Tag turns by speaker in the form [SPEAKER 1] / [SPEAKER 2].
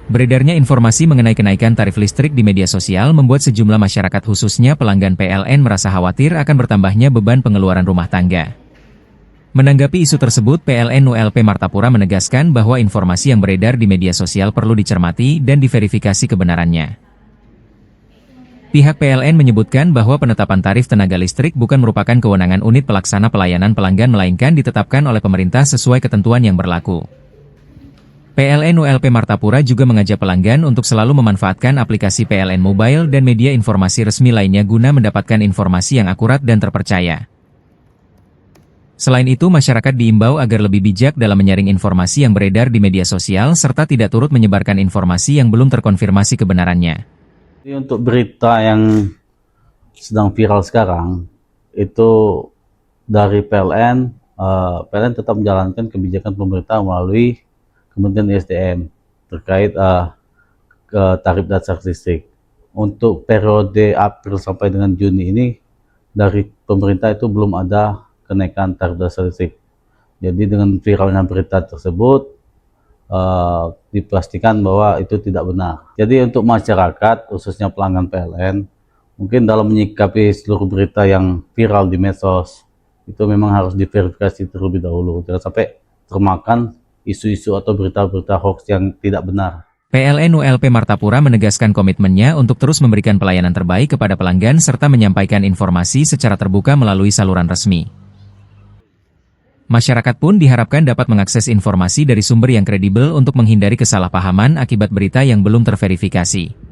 [SPEAKER 1] Beredarnya informasi mengenai kenaikan tarif listrik di media sosial membuat sejumlah masyarakat khususnya pelanggan PLN merasa khawatir akan bertambahnya beban pengeluaran rumah tangga. Menanggapi isu tersebut, PLN ULP Martapura menegaskan bahwa informasi yang beredar di media sosial perlu dicermati dan diverifikasi kebenarannya. Pihak PLN menyebutkan bahwa penetapan tarif tenaga listrik bukan merupakan kewenangan unit pelaksana pelayanan pelanggan melainkan ditetapkan oleh pemerintah sesuai ketentuan yang berlaku. PLN ULP Martapura juga mengajak pelanggan untuk selalu memanfaatkan aplikasi PLN Mobile dan media informasi resmi lainnya guna mendapatkan informasi yang akurat dan terpercaya. Selain itu, masyarakat diimbau agar lebih bijak dalam menyaring informasi yang beredar di media sosial serta tidak turut menyebarkan informasi yang belum terkonfirmasi kebenarannya.
[SPEAKER 2] Jadi untuk berita yang sedang viral sekarang, itu dari PLN, PLN tetap menjalankan kebijakan pemerintah melalui Kementerian SDM terkait ke tarif dasar listrik. Untuk periode April sampai dengan Juni ini, dari pemerintah itu belum ada kenaikan tarif dasar listrik. Jadi dengan viralnya berita tersebut, dipastikan bahwa itu tidak benar. Jadi untuk masyarakat, khususnya pelanggan PLN, mungkin dalam menyikapi seluruh berita yang viral di medsos, itu memang harus diverifikasi terlebih dahulu, jangan sampai termakan isu-isu atau berita-berita hoax yang tidak benar.
[SPEAKER 1] PLN ULP Martapura menegaskan komitmennya untuk terus memberikan pelayanan terbaik kepada pelanggan serta menyampaikan informasi secara terbuka melalui saluran resmi. Masyarakat pun diharapkan dapat mengakses informasi dari sumber yang kredibel untuk menghindari kesalahpahaman akibat berita yang belum terverifikasi.